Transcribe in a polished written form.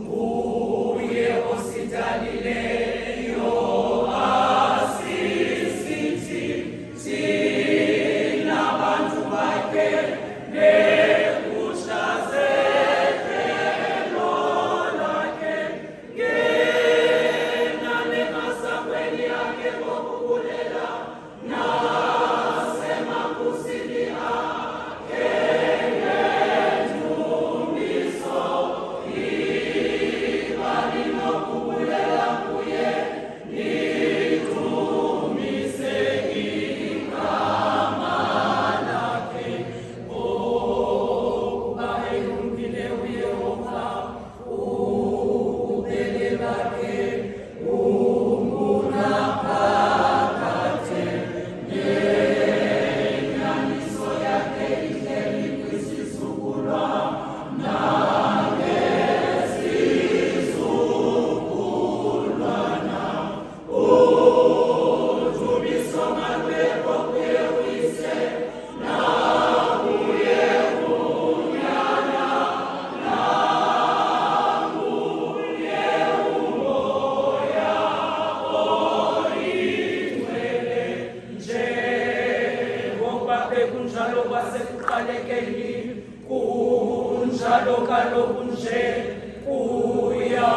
nguye hospitali leyo asisiti tina bantu bakhe nekushazekelo lakhe ngena nemasangweni akhe kokubulela nasemangusini akhe ngendumiso ibali nokubulela kuye nidumise igama lakhe okuba elungile uYehova ububele bakhe ungunaphakade nenyaniso yakhe ihleli kwisizukulwana ngezizukulwana udumiso malweko kuye uyise nakuye unyana nakuye umoya oyingcwele njengoba bekunjalo kwasekuqalekeni kunjalo kaloku nje kuya